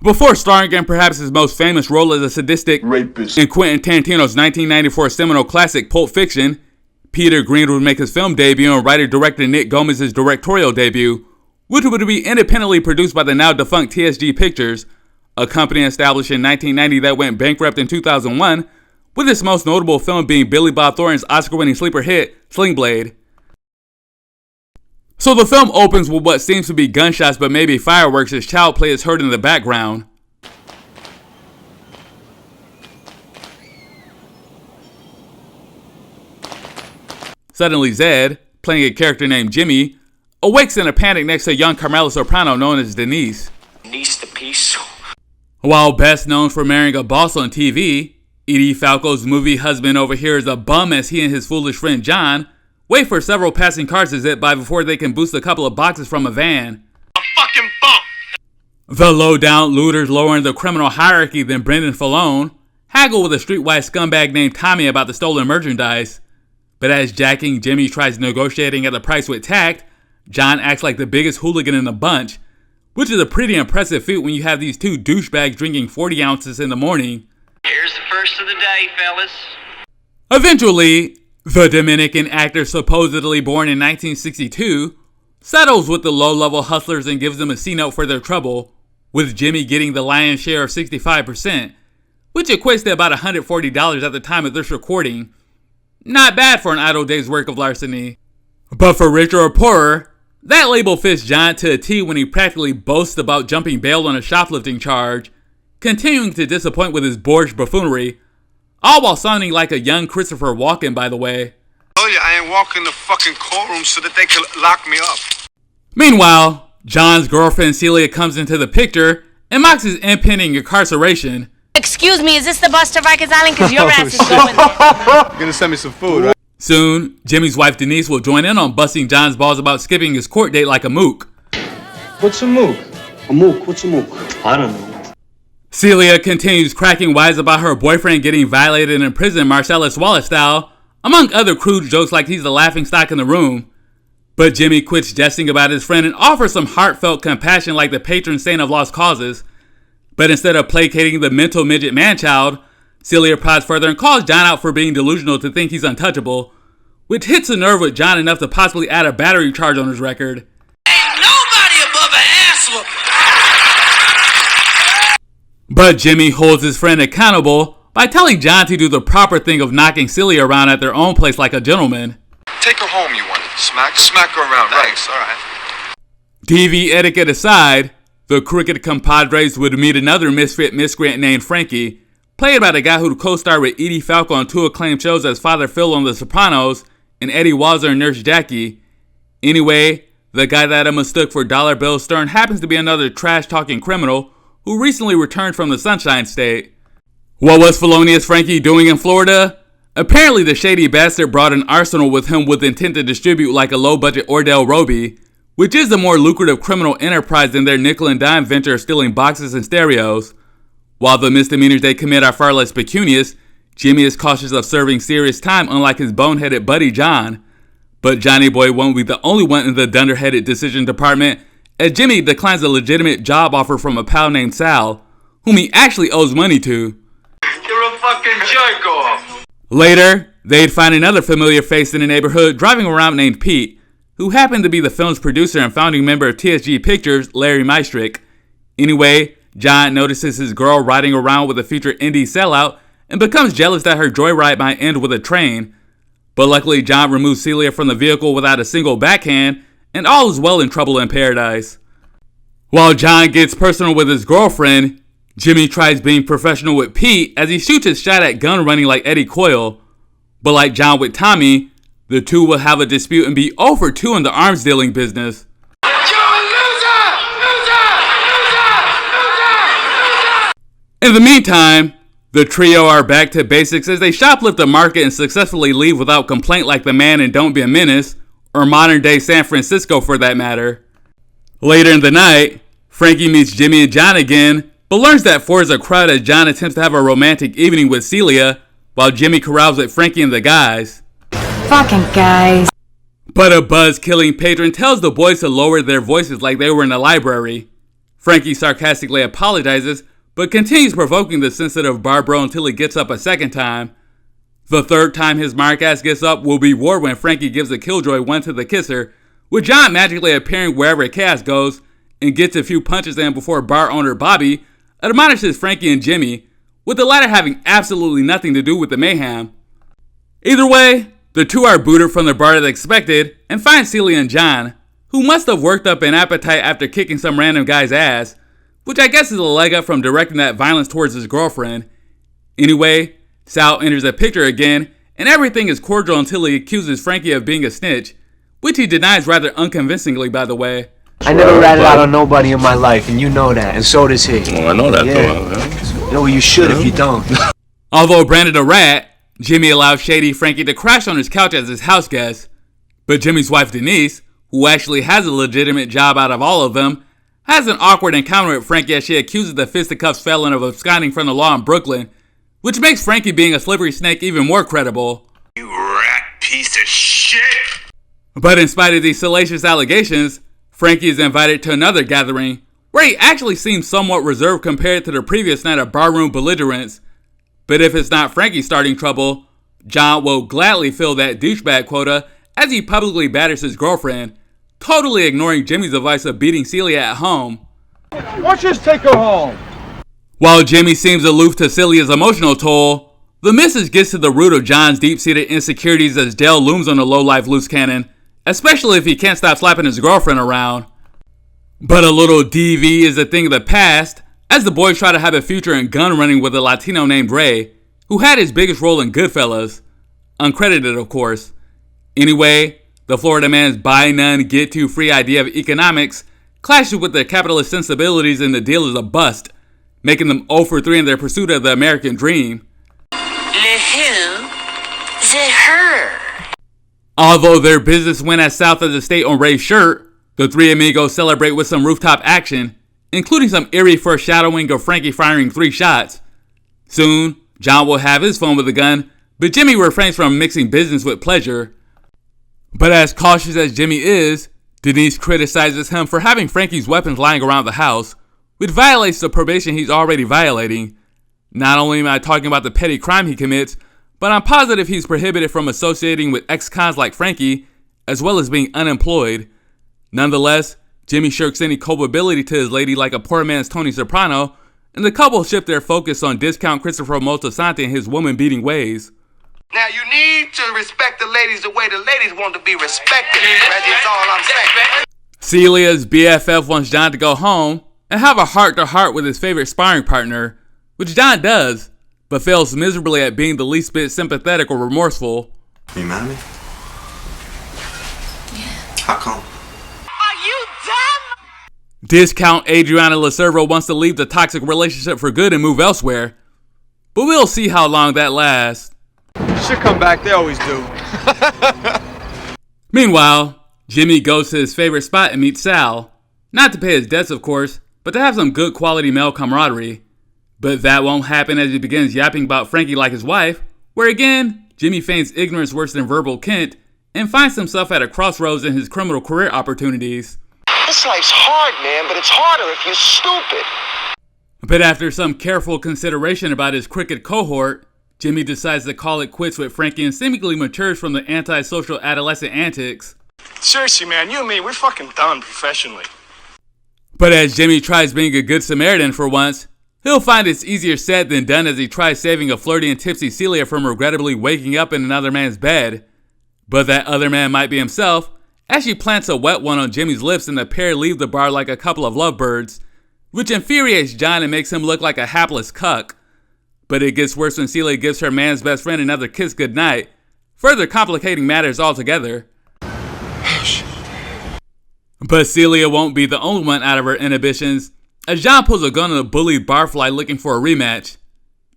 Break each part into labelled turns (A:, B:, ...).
A: before starring in perhaps his most famous role as a sadistic rapist in Quentin Tarantino's 1994 seminal classic Pulp Fiction. Peter Greene would make his film debut and writer-director Nick Gomez's directorial debut, which would be independently produced by the now-defunct TSG Pictures, a company established in 1990 that went bankrupt in 2001, with its most notable film being Billy Bob Thornton's Oscar-winning sleeper hit, Sling Blade. So the film opens with what seems to be gunshots but maybe fireworks as child play is heard in the background. Suddenly Zed, playing a character named Jimmy, awakes in a panic next to a young Carmela soprano known as Denise.
B: Denise the piece.
A: While best known for marrying a boss on TV, Edie Falco's movie husband over here is a bum as he and his foolish friend John wait for several passing cars to zip by before they can boost a couple of boxes from a van.
B: A fucking bump!
A: The low-down looters lower in the criminal hierarchy than Brendan Fallone haggle with a streetwise scumbag named Tommy about the stolen merchandise. But as jacking Jimmy tries negotiating at the price with tact, John acts like the biggest hooligan in the bunch, which is a pretty impressive feat when you have these two douchebags drinking 40 ounces in the morning.
B: Here's the first of the day, fellas.
A: Eventually, the Dominican actor supposedly born in 1962 settles with the low-level hustlers and gives them a C-note for their trouble, with Jimmy getting the lion's share of 65%, which equates to about $140 at the time of this recording. Not bad for an idle day's work of larceny. But for richer or poorer, that label fits John to a T when he practically boasts about jumping bail on a shoplifting charge, continuing to disappoint with his boorish buffoonery, all while sounding like a young Christopher Walken, by the way.
C: Oh yeah, I ain't walking the fucking courtroom so that they can lock me up.
A: Meanwhile, John's girlfriend Celia comes into the picture and mocks his impending incarceration.
D: Excuse me, is this the bus to Rikers Island? Because your ass is going there.
C: You're gonna send me some food, right?
A: Soon, Jimmy's wife Denise will join in on busting John's balls about skipping his court date like a mook.
E: What's a mook?
F: A mook? What's a mook?
E: I don't know.
A: Celia continues cracking wise about her boyfriend getting violated in prison Marcellus Wallace style, among other crude jokes like he's the laughingstock in the room. But Jimmy quits jesting about his friend and offers some heartfelt compassion like the patron saint of lost causes. But instead of placating the mental midget man-child, Celia prods further and calls John out for being delusional to think he's untouchable, which hits a nerve with John enough to possibly add a battery charge on his record.
B: Ain't nobody above an ass whooping.
A: But Jimmy holds his friend accountable by telling John to do the proper thing of knocking Celia around at their own place like a gentleman.
C: Take her home, you want it. Smack her around. Thanks, alright.
A: TV etiquette aside, the crooked compadres would meet another misfit miscreant named Frankie, played by the guy who co-starred with Edie Falco on two acclaimed shows as Father Phil on The Sopranos and Eddie Walzer and Nurse Jackie. Anyway, the guy that I mistook for Dollar Bill Stern happens to be another trash-talking criminal who recently returned from the Sunshine State. What was felonious Frankie doing in Florida? Apparently the shady bastard brought an arsenal with him with intent to distribute like a low-budget Ordell Roby, which is a more lucrative criminal enterprise than their nickel and dime venture of stealing boxes and stereos. While the misdemeanors they commit are far less pecunious, Jimmy is cautious of serving serious time unlike his boneheaded buddy John. But Johnny Boy won't be the only one in the dunderheaded decision department, as Jimmy declines a legitimate job offer from a pal named Sal, whom he actually owes money to.
B: You're a fucking jerk-off.
A: Later, they'd find another familiar face in the neighborhood driving around named Pete, who happened to be the film's producer and founding member of TSG Pictures, Larry Meistrick. Anyway, John notices his girl riding around with a future indie sellout and becomes jealous that her joyride might end with a train. But luckily, John removes Celia from the vehicle without a single backhand, and all is well in trouble in paradise. While John gets personal with his girlfriend, Jimmy tries being professional with Pete as he shoots his shot at gun running like Eddie Coyle. But like John with Tommy, the two will have a dispute and be 0 for 2 in the arms dealing business. In the meantime, the trio are back to basics as they shoplift the market and successfully leave without complaint like the man in Don't Be a Menace, or modern day San Francisco for that matter. Later in the night, Frankie meets Jimmy and John again, but learns that four is a crowd as John attempts to have a romantic evening with Celia, while Jimmy carouse with Frankie and the guys.
D: Fucking guys.
A: But a buzz-killing patron tells the boys to lower their voices like they were in a library. Frankie sarcastically apologizes, but continues provoking the sensitive Barbro until he gets up a second time. The third time his mark ass gets up will be war when Frankie gives a killjoy one to the kisser, with John magically appearing wherever Chaos goes and gets a few punches in before bar owner Bobby admonishes Frankie and Jimmy, with the latter having absolutely nothing to do with the mayhem. Either way, the two are booted from the bar as expected and find Celia and John, who must have worked up an appetite after kicking some random guy's ass, which I guess is a leg up from directing that violence towards his girlfriend. Anyway, Sal enters the picture again, and everything is cordial until he accuses Frankie of being a snitch, which he denies rather unconvincingly, by the way.
F: I never ratted out on nobody in my life, and you know that, and so does he.
G: Well, I know that,
F: yeah. No, you should if you don't.
A: Although branded a rat, Jimmy allows shady Frankie to crash on his couch as his house guest. But Jimmy's wife Denise, who actually has a legitimate job out of all of them, has an awkward encounter with Frankie as she accuses the fisticuffs felon of absconding from the law in Brooklyn, which makes Frankie being a slippery snake even more credible.
C: You rat piece of shit!
A: But in spite of these salacious allegations, Frankie is invited to another gathering, where he actually seems somewhat reserved compared to the previous night of barroom belligerence. But if it's not Frankie starting trouble, John will gladly fill that douchebag quota as he publicly batters his girlfriend, totally ignoring Jimmy's advice of beating Celia at home.
E: Why don't you just take her home?
A: While Jimmy seems aloof to Celia's emotional toll, the missus gets to the root of John's deep-seated insecurities as Dale looms on the low-life loose cannon, especially if he can't stop slapping his girlfriend around. But a little DV is a thing of the past, as the boys try to have a future in gun running with a Latino named Ray, who had his biggest role in Goodfellas. Uncredited, of course. Anyway, the Florida man's buy none, get two free idea of economics clashes with their capitalist sensibilities and the deal is a bust, making them 0 for 3 in their pursuit of the American dream.
B: Le who? The her.
A: Although their business went as south as the state on Ray's shirt, the three amigos celebrate with some rooftop action, including some eerie foreshadowing of Frankie firing 3 shots. Soon, John will have his fun with the gun, but Jimmy refrains from mixing business with pleasure. But as cautious as Jimmy is, Denise criticizes him for having Frankie's weapons lying around the house, which violates the probation he's already violating. Not only am I talking about the petty crime he commits, but I'm positive he's prohibited from associating with ex-cons like Frankie, as well as being unemployed. Nonetheless, Jimmy shirks any culpability to his lady like a poor man's Tony Soprano, and the couple shift their focus on discount Christopher Moltisanti and his woman-beating ways.
C: Now you need to respect the ladies the way the ladies want to be respected. That's all I'm saying.
A: Celia's BFF wants John to go home and have a heart-to-heart with his favorite sparring partner, which John does, but fails miserably at being the least bit sympathetic or remorseful.
H: Are you mad at me?
D: Yeah.
H: How come?
B: Are you dumb?
A: Discount Adriana Lacervo wants to leave the toxic relationship for good and move elsewhere, but we'll see how long that lasts.
C: Should come back, they always do.
A: Meanwhile, Jimmy goes to his favorite spot and meets Sal, not to pay his debts of course, but to have some good quality male camaraderie. But that won't happen as he begins yapping about Frankie like his wife, where again, Jimmy feigns ignorance worse than verbal Kent, and finds himself at a crossroads in his criminal career opportunities.
C: This life's hard, man, but it's harder if you're stupid.
A: But after some careful consideration about his cricket cohort, Jimmy decides to call it quits with Frankie and seemingly matures from the antisocial adolescent antics.
C: Seriously, man, you and me, we're fucking done professionally.
A: But as Jimmy tries being a good Samaritan for once, he'll find it's easier said than done as he tries saving a flirty and tipsy Celia from regrettably waking up in another man's bed. But that other man might be himself, as she plants a wet one on Jimmy's lips and the pair leave the bar like a couple of lovebirds, which infuriates John and makes him look like a hapless cuck. But it gets worse when Celia gives her man's best friend another kiss goodnight, further complicating matters altogether. But Celia won't be the only one out of her inhibitions, as John pulls a gun on a bullied barfly looking for a rematch.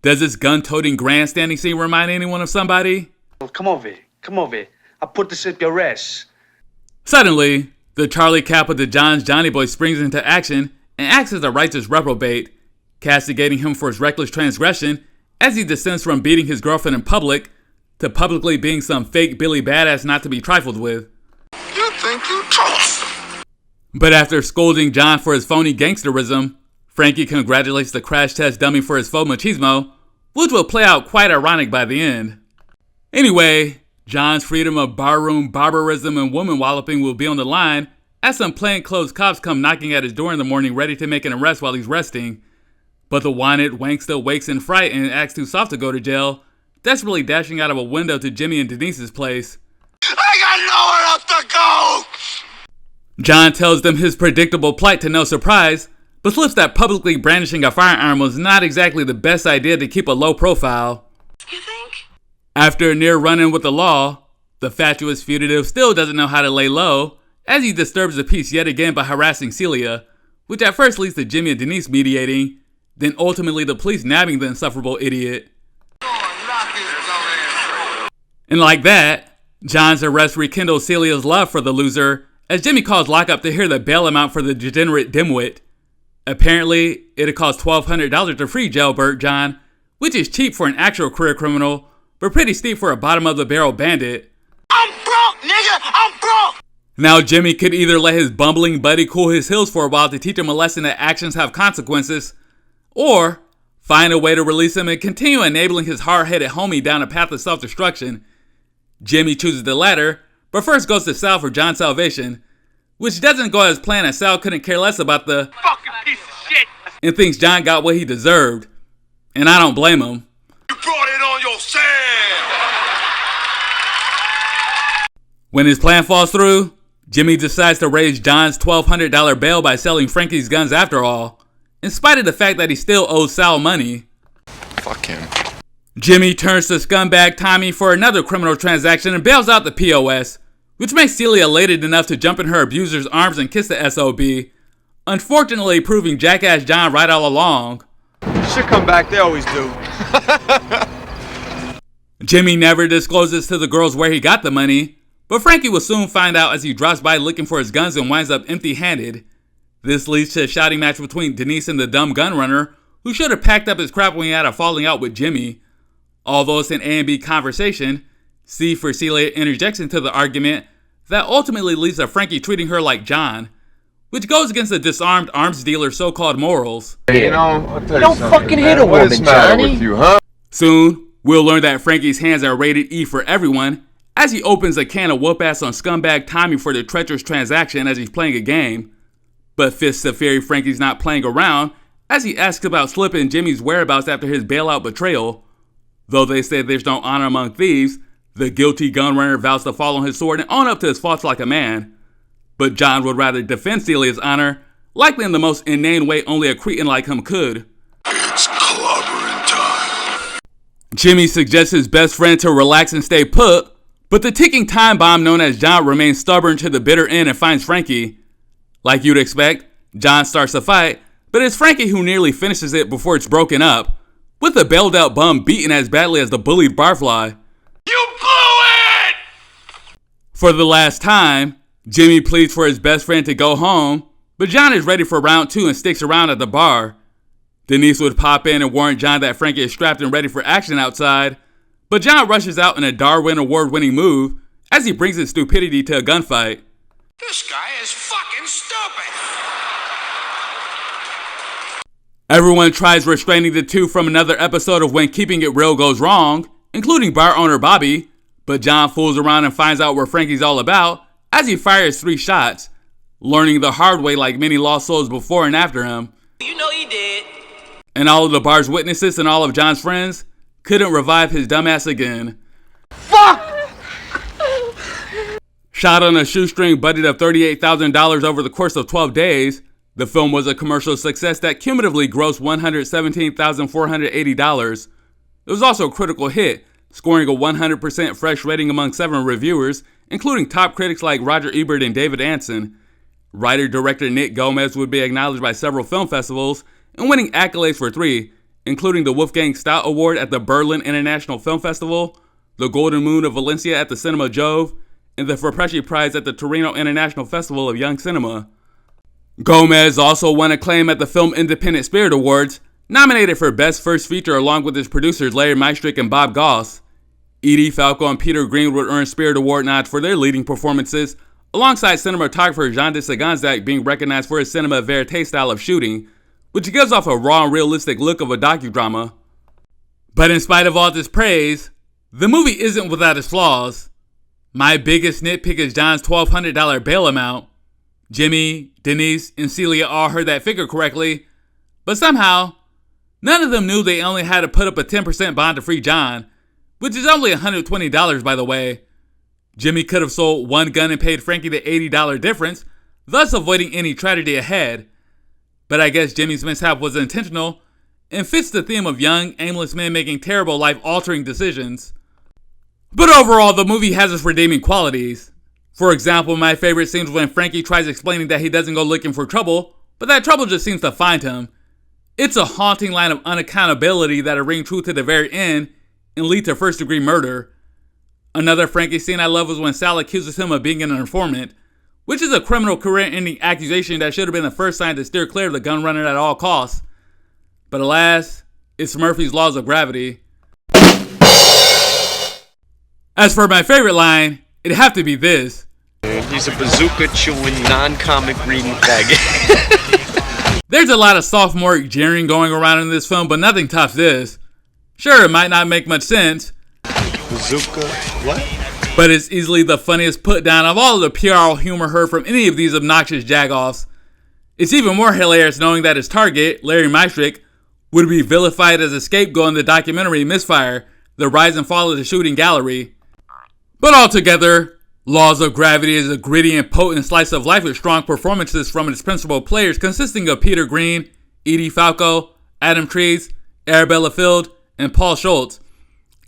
A: Does this gun-toting grandstanding scene remind anyone of somebody?
E: Come over. Come over. I'll put this at your ass.
A: Suddenly, the Charlie Kappa to John's Johnny Boy springs into action and acts as a righteous reprobate, castigating him for his reckless transgression as he descends from beating his girlfriend in public to publicly being some fake Billy Badass not to be trifled with.
C: You think you tough?
A: But after scolding John for his phony gangsterism, Frankie congratulates the crash test dummy for his faux machismo, which will play out quite ironic by the end. Anyway, John's freedom of barroom barbarism and woman walloping will be on the line as some plainclothes cops come knocking at his door in the morning ready to make an arrest while he's resting. But the wanted wank still wakes in fright and acts too soft to go to jail, desperately dashing out of a window to Jimmy and Denise's place.
C: I got nowhere else to go!
A: John tells them his predictable plight to no surprise, but slips that publicly brandishing a firearm was not exactly the best idea to keep a low profile.
B: You think?
A: After a near run-in with the law, the fatuous fugitive still doesn't know how to lay low, as he disturbs the peace yet again by harassing Celia, which at first leads to Jimmy and Denise mediating, then ultimately the police nabbing the insufferable idiot. And like that, John's arrest rekindles Celia's love for the loser, as Jimmy calls lockup to hear the bail amount for the degenerate dimwit. Apparently, it'd cost $1,200 to free jailbird John, which is cheap for an actual career criminal, but pretty steep for a bottom-of-the-barrel bandit.
C: I'm broke, nigga! I'm broke!
A: Now Jimmy could either let his bumbling buddy cool his heels for a while to teach him a lesson that actions have consequences, or find a way to release him and continue enabling his hard-headed homie down a path of self-destruction. Jimmy chooses the latter, but first goes to Sal for John's salvation, which doesn't go as planned as Sal couldn't care less about the
C: Fucking piece of shit!
A: and thinks John got what he deserved. And I don't blame him.
C: You brought it on yourself!
A: When his plan falls through, Jimmy decides to raise John's $1,200 bail by selling Frankie's guns after all, in spite of the fact that he still owes Sal money.
G: Fuck him.
A: Jimmy turns to scumbag Tommy for another criminal transaction and bails out the POS, which makes Celia elated enough to jump in her abuser's arms and kiss the SOB, unfortunately proving jackass John right all along.
G: Should come back, they always do.
A: Jimmy never discloses to the girls where he got the money, but Frankie will soon find out as he drops by looking for his guns and winds up empty-handed. This leads to a shouting match between Denise and the dumb gun runner, who should have packed up his crap when he had a falling out with Jimmy. Although it's an A&B conversation, C for Celia interjects into the argument that ultimately leads to Frankie treating her like John, which goes against the disarmed arms dealer's so-called morals.
F: You know, I'll tell you something,
H: fucking
F: man.
H: hit a
F: What is
H: woman,
F: the matter
H: Johnny.
F: with you, huh?
A: Soon, we'll learn that Frankie's hands are rated E for everyone, as he opens a can of whoop-ass on scumbag Tommy for the treacherous transaction as he's playing a game. But fists of fury Frankie's not playing around, as he asks about Slip and Jimmy's whereabouts after his bailout betrayal. Though they say there's no honor among thieves, the guilty gunrunner vows to fall on his sword and own up to his faults like a man. But John would rather defend Celia's honor, likely in the most inane way only a cretin like him could.
C: It's clobbering time.
A: Jimmy suggests his best friend to relax and stay put, but the ticking time bomb known as John remains stubborn to the bitter end and finds Frankie. Like you'd expect, John starts a fight, but it's Frankie who nearly finishes it before it's broken up, with the bailed out bum beaten as badly as the bullied barfly.
C: You blew it!
A: For the last time, Jimmy pleads for his best friend to go home, but John is ready for round 2 and sticks around at the bar. Denise would pop in and warn John that Frankie is strapped and ready for action outside, but John rushes out in a Darwin Award-winning move as he brings his stupidity to a gunfight.
C: This guy is fucking stupid!
A: Everyone tries restraining the two from another episode of When Keeping It Real Goes Wrong, including bar owner Bobby, but John fools around and finds out what Frankie's all about as he fires 3 shots, learning the hard way like many lost souls before and after him.
B: You know he did.
A: And all of the bar's witnesses and all of John's friends couldn't revive his dumbass again.
H: Fuck!
A: Shot on a shoestring budget of $38,000 over the course of 12 days, the film was a commercial success that cumulatively grossed $117,480. It was also a critical hit, scoring a 100% fresh rating among 7 reviewers, including top critics like Roger Ebert and David Anson. Writer-director Nick Gomez would be acknowledged by several film festivals and winning accolades for 3, including the Wolfgang Stout Award at the Berlin International Film Festival, the Golden Moon of Valencia at the Cinema Jove, and the Ferpresci Prize at the Torino International Festival of Young Cinema. Gomez also won acclaim at the Film Independent Spirit Awards, nominated for Best First Feature along with his producers Larry Meistrick and Bob Goss. Edie, Falco, and Peter Greene would earn Spirit Award nods for their leading performances, alongside cinematographer Jean de Saganzak being recognized for his cinema verite style of shooting, which gives off a raw and realistic look of a docudrama. But in spite of all this praise, the movie isn't without its flaws. My biggest nitpick is John's $1,200 bail amount. Jimmy, Denise, and Celia all heard that figure correctly, but somehow, none of them knew they only had to put up a 10% bond to free John, which is only $120 by the way. Jimmy could have sold one gun and paid Frankie the $80 difference, thus avoiding any tragedy ahead. But I guess Jimmy's mishap was intentional and fits the theme of young, aimless men making terrible, life-altering decisions. But overall, the movie has its redeeming qualities. For example, my favorite scene is when Frankie tries explaining that he doesn't go looking for trouble, but that trouble just seems to find him. It's a haunting line of unaccountability that'll ring true to the very end and lead to first-degree murder. Another Frankie scene I love was when Sal accuses him of being an informant, which is a criminal career-ending accusation that should have been the first sign to steer clear of the gun runner at all costs. But alas, it's Murphy's laws of gravity. As for my favorite line, it'd have to be this.
H: He's a bazooka-chewing, non-comic reading faggot.
A: There's a lot of sophomore jeering going around in this film, but nothing tops this. Sure, it might not make much sense.
H: Bazooka, what?
A: But it's easily the funniest put down of all of the PR humor heard from any of these obnoxious jagoffs. It's even more hilarious knowing that his target, Larry Mystrick, would be vilified as a scapegoat in the documentary Misfire, The Rise and Fall of the Shooting Gallery. But altogether, Laws of Gravity is a gritty and potent slice of life with strong performances from its principal players consisting of Peter Greene, Edie Falco, Adam Trese, Arabella Field, and Paul Schulze.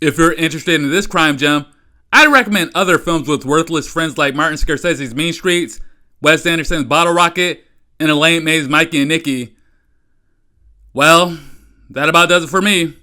A: If you're interested in this crime gem, I'd recommend other films with worthless friends like Martin Scorsese's Mean Streets, Wes Anderson's Bottle Rocket, and Elaine May's Mikey and Nicky. Well, that about does it for me.